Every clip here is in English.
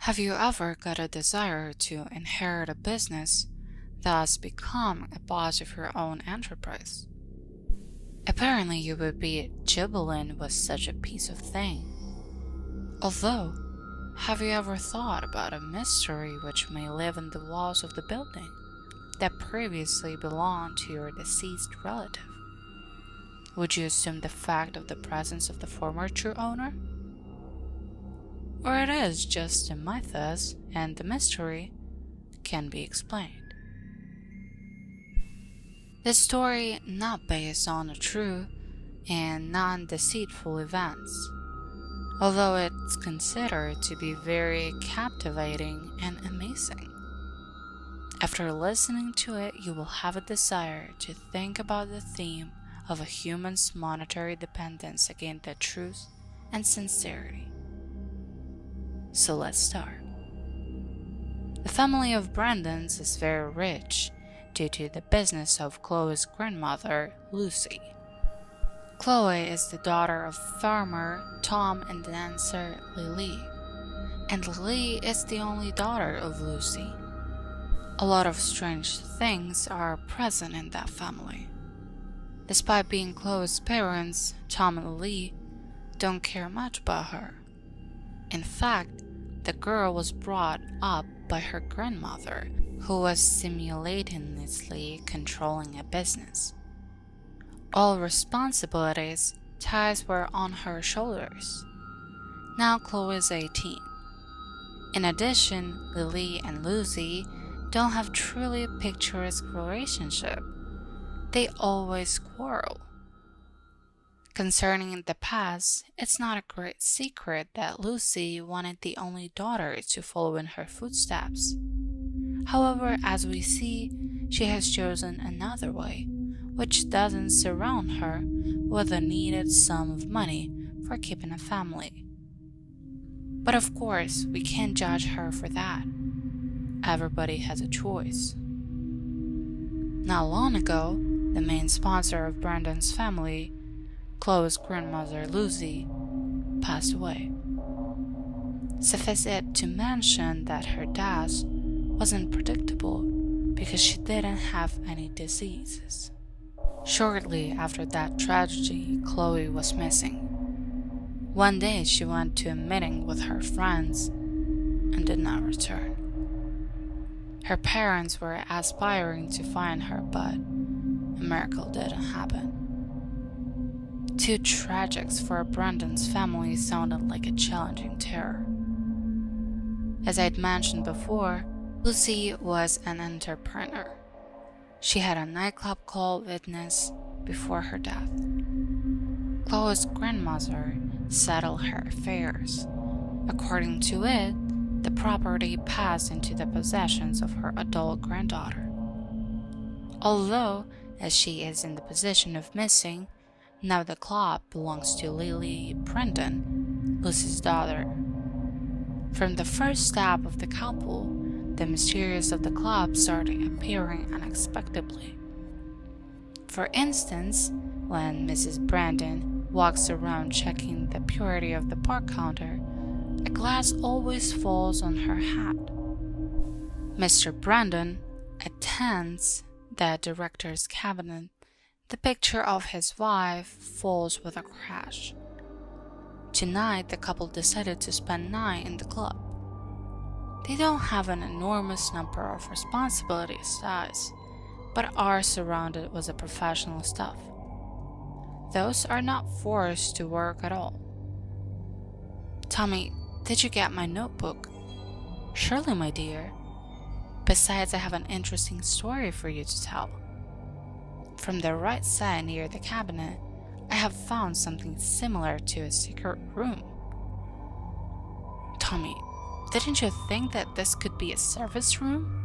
Have you ever got a desire to inherit a business, thus become a boss of your own enterprise? Apparently you would be jubilant with such a piece of thing. Although, have you ever thought about a mystery which may live in the walls of the building that previously belonged to your deceased relative? Would you assume the fact of the presence of the former true owner? Or it is just a mythos and the mystery can be explained. This story not based on a true and non-deceitful events, although it's considered to be very captivating and amazing. After listening to it, you will have a desire to think about the theme of a human's monetary dependence against the truth and sincerity. So let's start. The family of Brandons is very rich due to the business of Chloe's grandmother, Lucy. Chloe is the daughter of farmer Tom and dancer Lily, and Lily is the only daughter of Lucy. A lot of strange things are present in that family. Despite being Chloe's parents, Tom and Lily don't care much about her. In fact, the girl was brought up by her grandmother, who was simultaneously controlling a business. All responsibilities, ties were on her shoulders. Now Chloe is 18. In addition, Lily and Lucy don't have truly picturesque relationship. They always quarrel. Concerning the past, it's not a great secret that Lucy wanted the only daughter to follow in her footsteps. However, as we see, she has chosen another way, which doesn't surround her with a needed sum of money for keeping a family. But of course, we can't judge her for that. Everybody has a choice. Not long ago, the main sponsor of Brandon's family, Chloe's grandmother Lucy, passed away. Suffice it to mention that her death wasn't predictable because she didn't have any diseases. Shortly after that tragedy, Chloe was missing. One day she went to a meeting with her friends and did not return. Her parents were aspiring to find her, but a miracle didn't happen. Two tragics for Brandon's family sounded like a challenging terror. As I'd mentioned before, Lucy was an entrepreneur. She had a nightclub called Witness before her death. Chloe's grandmother settled her affairs. According to it, the property passed into the possessions of her adult granddaughter. Although, as she is in the position of missing, now the club belongs to Lily Brandon, Lucy's daughter. From the first step of the couple, the mysterious of the club started appearing unexpectedly. For instance, when Mrs. Brandon walks around checking the purity of the bar counter, a glass always falls on her hat. Mr. Brandon attends the director's cabinet. The picture of his wife falls with a crash. Tonight, the couple decided to spend night in the club. They don't have an enormous number of responsibilities, guys, but are surrounded with the professional stuff. Those are not forced to work at all. Tommy, did you get my notebook? Surely, my dear. Besides, I have an interesting story for you to tell. From the right side near the cabinet, I have found something similar to a secret room. Tommy, didn't you think that this could be a service room?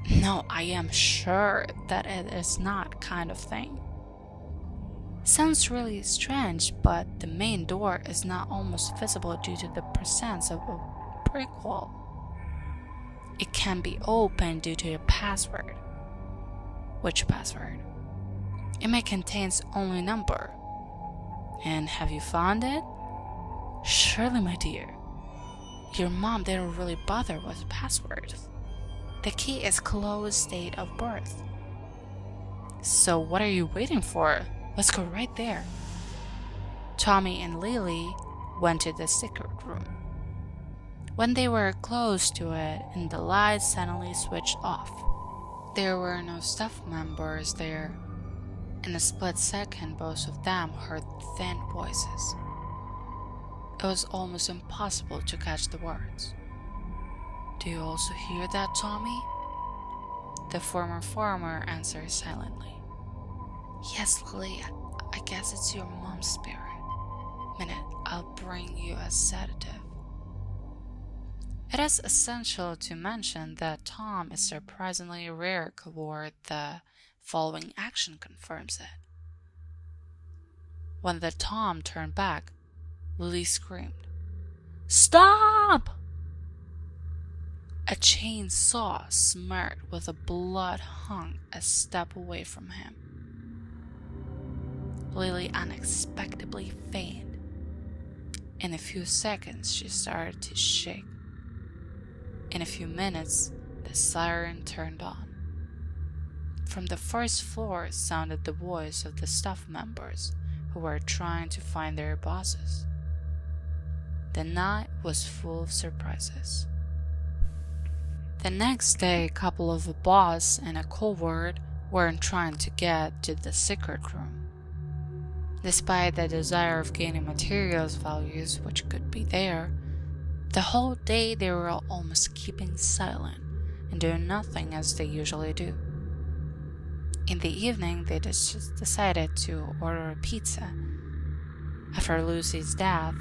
No, I am sure that it is not kind of thing. Sounds really strange, but the main door is not almost visible due to the presence of a brick wall. It can be opened due to a password. Which password? It may contain only a number. And have you found it? Surely, my dear. Your mom didn't really bother with the password. The key is Chloe's date of birth. So what are you waiting for? Let's go right there. Tommy and Lily went to the secret room. When they were close to it and the lights suddenly switched off, there were no staff members there. In a split second, both of them heard thin voices. It was almost impossible to catch the words. Do you also hear that, Tommy? The former farmer answered silently. Yes, Lily, I guess it's your mom's spirit. Minute, I'll bring you a sedative. It is essential to mention that Tom is surprisingly rare toward the following action confirms it. When the Tom turned back, Lily screamed, "Stop!" A chainsaw smeared with blood hung a step away from him. Lily unexpectedly fainted. In a few seconds, she started to shake. In a few minutes, the siren turned on. From the first floor sounded the voice of the staff members who were trying to find their bosses. The night was full of surprises. The next day, a couple of the boss and a coward were trying to get to the secret room. Despite the desire of gaining materials values which could be there, the whole day they were almost keeping silent and doing nothing as they usually do. In the evening, they just decided to order a pizza. After Lucy's death,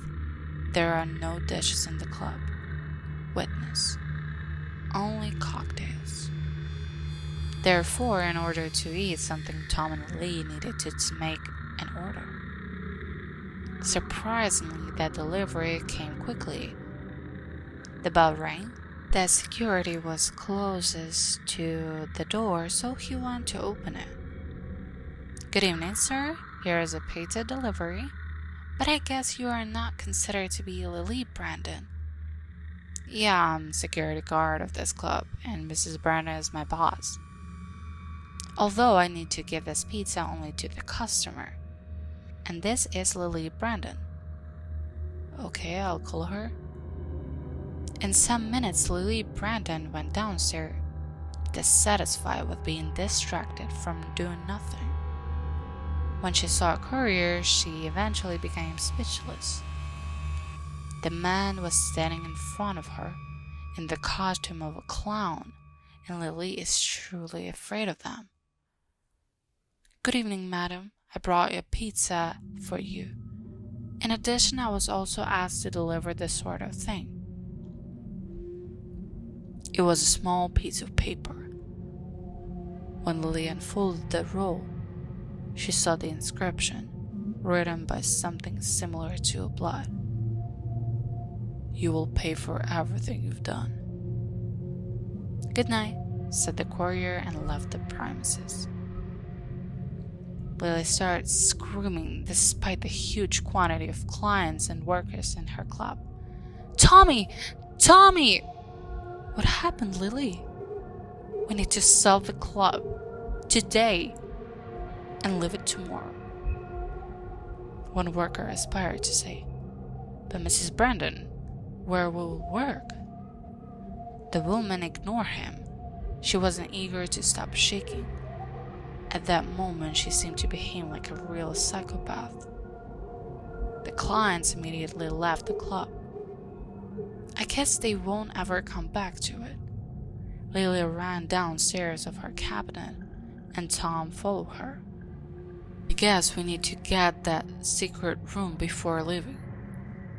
there are no dishes in the club. Witness: only cocktails. Therefore, in order to eat something, Tom and Lee needed to make an order. Surprisingly, that delivery came quickly. The bell rang. The security was closest to the door, so he went to open it. Good evening, sir. Here is a pizza delivery. But I guess you are not considered to be Lily Brandon. Yeah, I'm security guard of this club, and Mrs. Brandon is my boss. Although I need to give this pizza only to the customer. And this is Lily Brandon. Okay, I'll call her. In some minutes, Lily Brandon went downstairs, dissatisfied with being distracted from doing nothing. When she saw a courier, she eventually became speechless. The man was standing in front of her in the costume of a clown, and Lily is truly afraid of them. Good evening, madam. I brought a pizza for you. In addition, I was also asked to deliver this sort of thing. It was a small piece of paper. When Lily unfolded the roll, she saw the inscription, written by something similar to blood. You will pay for everything you've done. Good night, said the courier and left the premises. Lily started screaming despite the huge quantity of clients and workers in her club. Tommy! Tommy! What happened, Lily? We need to sell the club today and leave it tomorrow. One worker aspired to say, But Mrs. Brandon, where will we work? The woman ignored him. She wasn't eager to stop shaking. At that moment, she seemed to behave like a real psychopath. The clients immediately left the club. I guess they won't ever come back to it. Lily ran downstairs of her cabinet, and Tom followed her. I guess we need to get that secret room before leaving.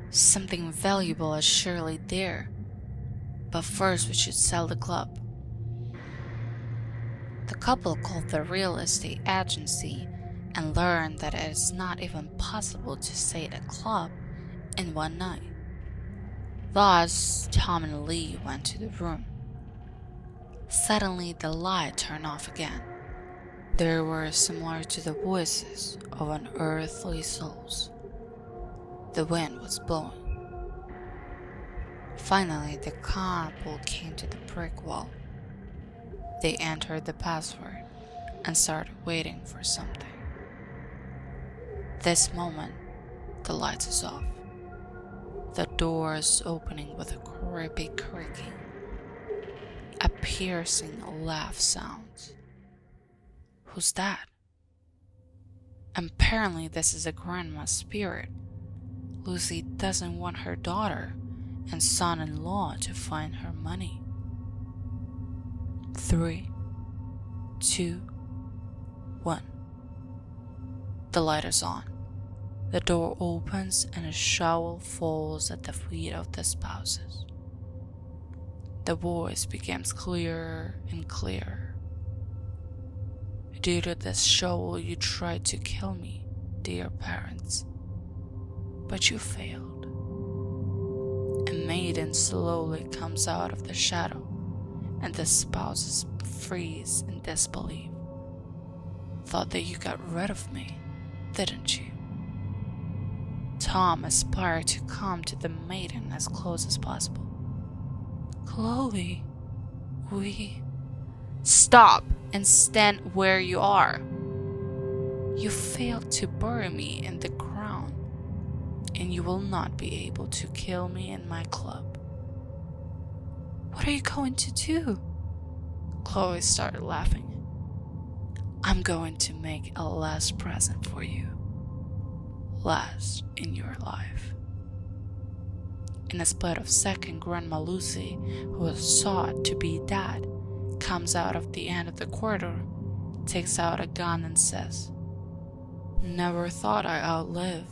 Something valuable is surely there. But first we should sell the club. The couple called the real estate agency and learned that it is not even possible to sell a club in one night. Thus, Tom and Lee went to the room. Suddenly, the light turned off again. They were similar to the voices of unearthly souls. The wind was blowing. Finally, the couple came to the brick wall. They entered the password and started waiting for something. This moment, the lights is off. The door is opening with a creepy creaking. A piercing laugh sounds. Who's that? Apparently this is a grandma's spirit. Lucy doesn't want her daughter and son-in-law to find her money. 3, 2, 1. The light is on. The door opens and a shovel falls at the feet of the spouses. The voice becomes clearer and clearer. Due to this shovel, you tried to kill me, dear parents, but you failed. A maiden slowly comes out of the shadow, and the spouses freeze in disbelief. Thought that you got rid of me, didn't you? Tom aspired to come to the maiden as close as possible. Chloe, we... Stop and stand where you are. You failed to bury me in the ground, and you will not be able to kill me in my club. What are you going to do? Chloe started laughing. I'm going to make a last present for you. Last in your life. In a split of second, Grandma Lucy, who was thought to be dead, comes out of the end of the corridor, takes out a gun and says, "Never thought I'd outlive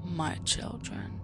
my children."